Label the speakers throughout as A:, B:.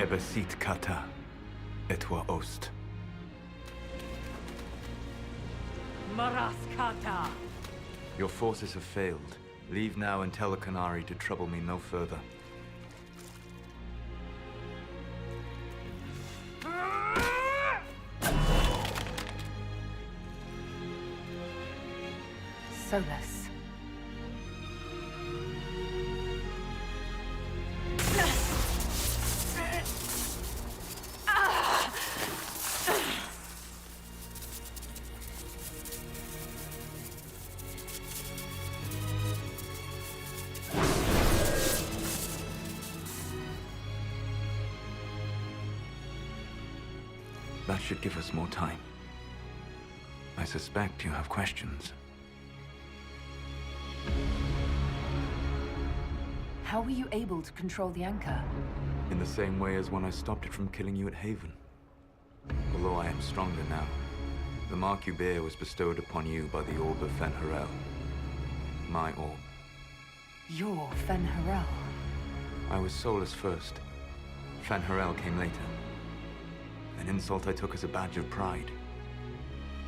A: Ebesit kata, etwa ost.
B: Maraskata!
A: Your forces have failed. Leave now and tell the Canary to trouble me no further.
B: Solus.
A: That should give us more time. I suspect you have questions.
B: How were you able to control the anchor?
A: In the same way as when I stopped it from killing you at Haven. Although I am stronger now, the mark you bear was bestowed upon you by the Orb of Fen'Harel. My orb.
B: You're Fen'Harel.
A: I was Solus first. Fen'Harel came later. An insult I took as a badge of pride.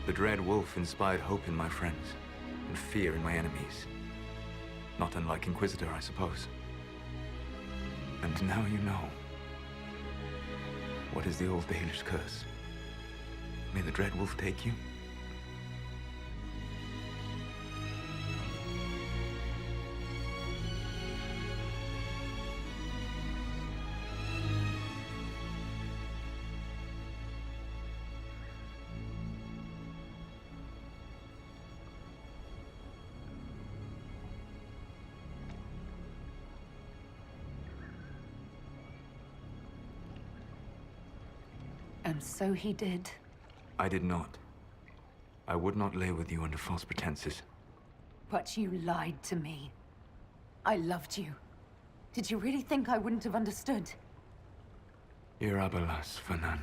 A: The Dread Wolf inspired hope in my friends, and fear in my enemies. Not unlike Inquisitor, I suppose. And now you know. What is the old Baelish curse? May the Dread Wolf take you?
B: And so he did.
A: I did not. I would not lay with you under false pretenses.
B: But you lied to me. I loved you. Did you really think I wouldn't have understood?
A: Irabelas, Fanan.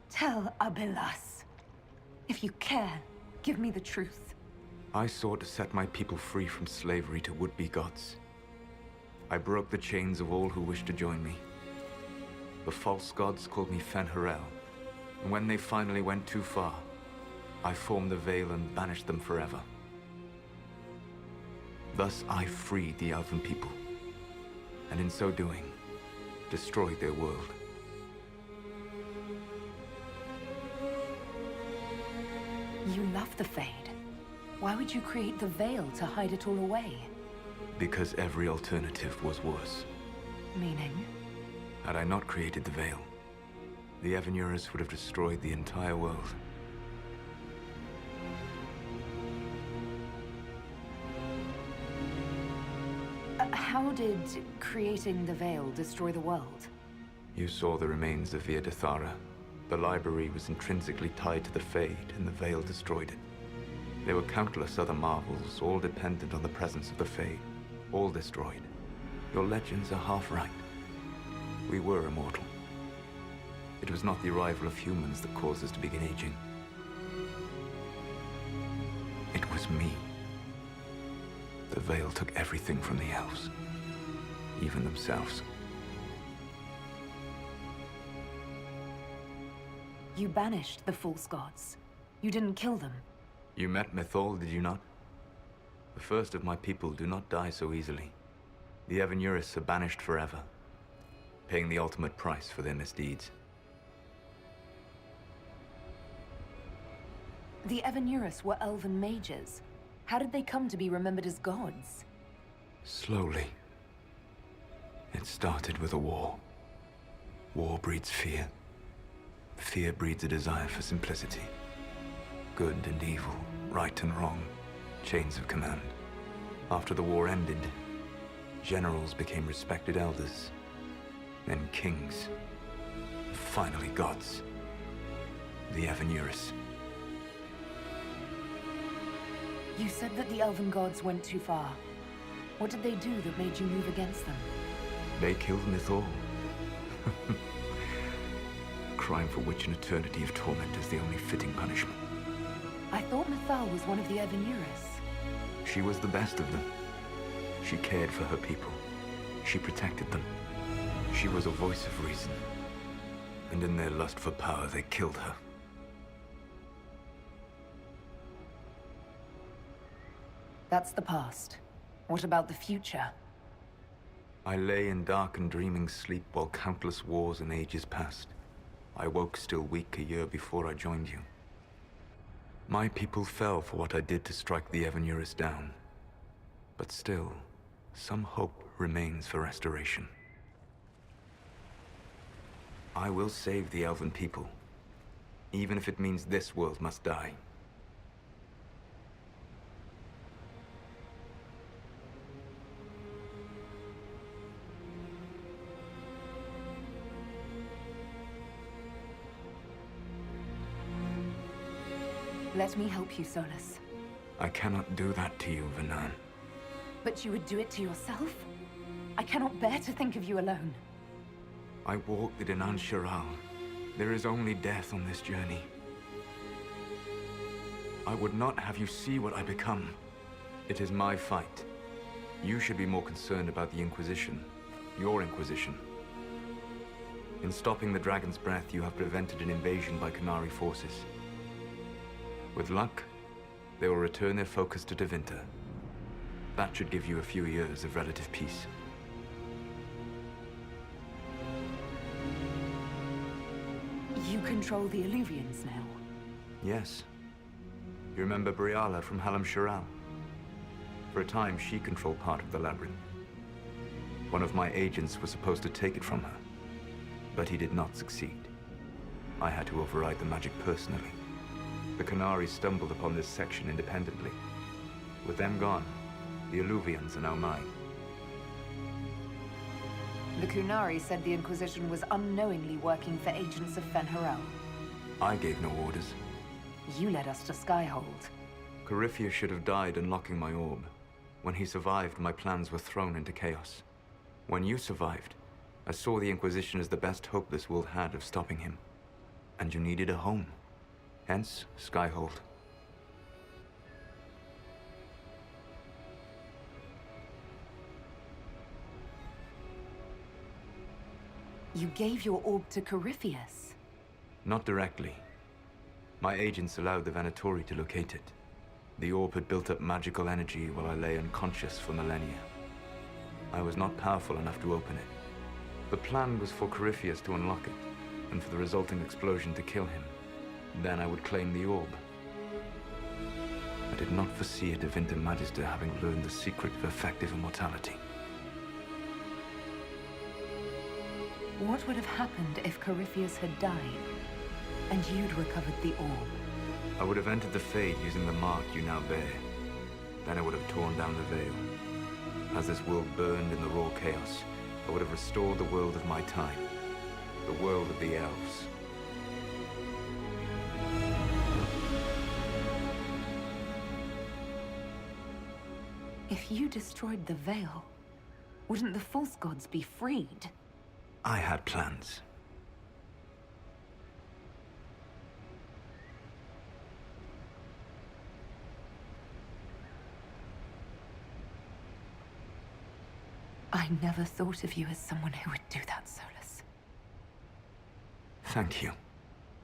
B: Tell Abelas. If you care, give me the truth.
A: I sought to set my people free from slavery to would-be gods. I broke the chains of all who wished to join me. The false gods called me Fen'Harel, and when they finally went too far, I formed the Veil and banished them forever. Thus I freed the Elven people, and in so doing, destroyed their world.
B: You love the Fade. Why would you create the Veil to hide it all away?
A: Because every alternative was worse.
B: Meaning?
A: Had I not created the Veil, the Evanurus would have destroyed the entire world.
B: How did creating the Veil destroy the world?
A: You saw the remains of Via Dethara. The library was intrinsically tied to the Fade, and the Veil destroyed it. There were countless other marvels, all dependent on the presence of the Fade, all destroyed. Your legends are half right. We were immortal. It was not the arrival of humans that caused us to begin aging. It was me. The Veil took everything from the elves, even themselves.
B: You banished the false gods. You didn't kill them.
A: You met Mythal, did you not? The first of my people do not die so easily. The Evanurus are banished forever, paying the ultimate price for their misdeeds.
B: The Evanurus were elven mages. How did they come to be remembered as gods?
A: Slowly. It started with a war. War breeds fear. Fear breeds a desire for simplicity. Good and evil, right and wrong, chains of command. After the war ended, generals became respected elders. Then kings. Finally gods. The Evanurus.
B: You said that the elven gods went too far. What did they do that made you move against them?
A: They killed Mythal. Crime for which an eternity of torment is the only fitting punishment.
B: I thought Mythal was one of the Evanurus.
A: She was the best of them. She cared for her people. She protected them. She was a voice of reason. And in their lust for power, they killed her.
B: That's the past. What about the future?
A: I lay in dark and dreaming sleep while countless wars and ages passed. I woke still weak a year before I joined you. My people fell for what I did to strike the Evanurus down. But still, some hope remains for restoration. I will save the Elven people, even if it means this world must die.
B: Let me help you, Solus.
A: I cannot do that to you, Vernan.
B: But you would do it to yourself? I cannot bear to think of you alone.
A: I walk the Dinan Shiral. There is only death on this journey. I would not have you see what I become. It is my fight. You should be more concerned about the Inquisition. Your Inquisition. In stopping the Dragon's Breath, you have prevented an invasion by Qunari forces. With luck, they will return their focus to Tevinter. That should give you a few years of relative peace.
B: You control the Illuvians now?
A: Yes. You remember Briala from Halam Shiral? For a time, she controlled part of the labyrinth. One of my agents was supposed to take it from her, but he did not succeed. I had to override the magic personally. The Qunari stumbled upon this section independently. With them gone, the Illuvians are now mine.
B: The Qunari said the Inquisition was unknowingly working for agents of Fen'Harel.
A: I gave no orders.
B: You led us to Skyhold.
A: Corypheus should have died unlocking my orb. When he survived, my plans were thrown into chaos. When you survived, I saw the Inquisition as the best hope this world had of stopping him. And you needed a home. Hence, Skyhold.
B: You gave your orb to Corypheus?
A: Not directly. My agents allowed the Venatori to locate it. The orb had built up magical energy while I lay unconscious for millennia. I was not powerful enough to open it. The plan was for Corypheus to unlock it, and for the resulting explosion to kill him. Then I would claim the orb. I did not foresee a Tevinter Magister having learned the secret of effective immortality.
B: What would have happened if Corypheus had died, and you'd recovered the orb?
A: I would have entered the Fade using the mark you now bear. Then I would have torn down the veil. As this world burned in the raw chaos, I would have restored the world of my time. The world of the elves.
B: If you destroyed the veil, wouldn't the false gods be freed?
A: I had plans.
B: I never thought of you as someone who would do that, Solus.
A: Thank you.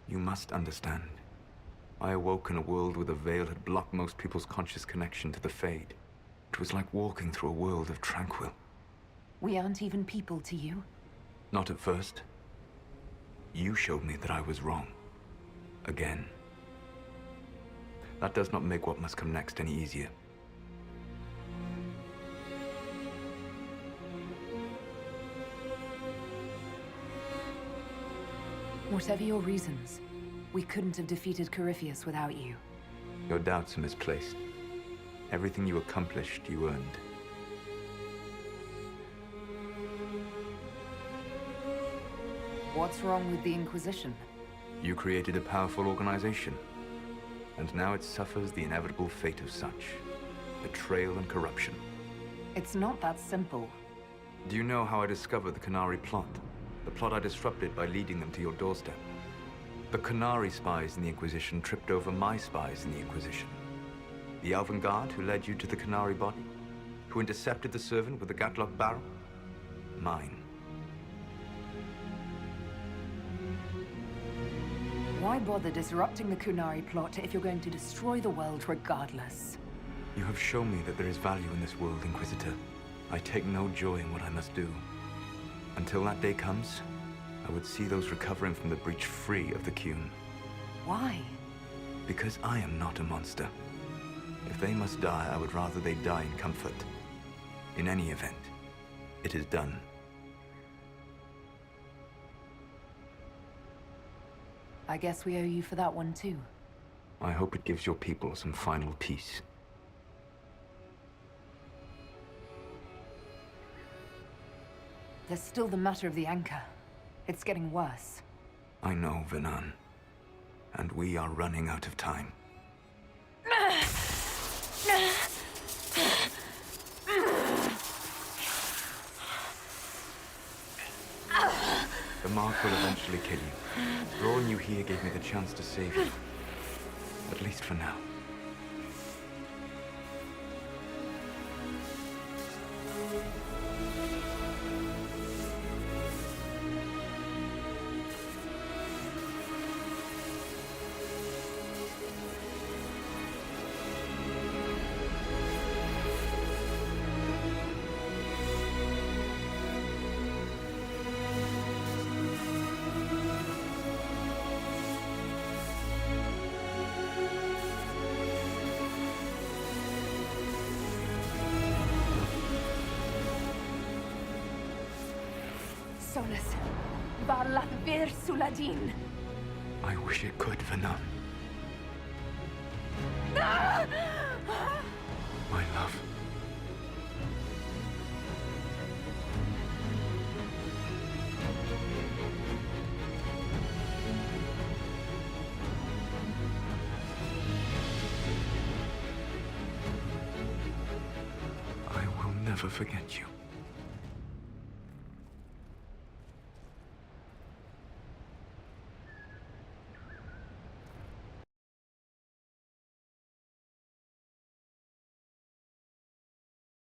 A: You must understand. I awoke in a world where the veil had blocked most people's conscious connection to the Fade. It was like walking through a world of tranquil.
B: We aren't even people to you?
A: Not at first. You showed me that I was wrong. Again. That does not make what must come next any easier.
B: Whatever your reasons, we couldn't have defeated Corypheus without you.
A: Your doubts are misplaced. Everything you accomplished, you earned.
B: What's wrong with the Inquisition?
A: You created a powerful organization, and now it suffers the inevitable fate of such. Betrayal and corruption.
B: It's not that simple.
A: Do you know how I discovered the Qunari plot? The plot I disrupted by leading them to your doorstep. The Qunari spies in the Inquisition tripped over my spies in the Inquisition. The Elven Guard who led you to the Qunari body? Who intercepted the servant with the Gatlock barrel? Mine.
B: Why bother disrupting the Kunari plot if you're going to destroy the world regardless?
A: You have shown me that there is value in this world, Inquisitor. I take no joy in what I must do. Until that day comes, I would see those recovering from the breach free of the Qun.
B: Why?
A: Because I am not a monster. If they must die, I would rather they die in comfort. In any event, it is done.
B: I guess we owe you for that one too.
A: I hope it gives your people some final peace.
B: There's still the matter of the anchor. It's getting worse.
A: I know, Venan. And we are running out of time. The mark will eventually kill you. Drawing you here gave me the chance to save you. At least for now.
B: Solus, Varlath Vir Suladin.
A: I wish it could, Venan. My love. I will never forget you.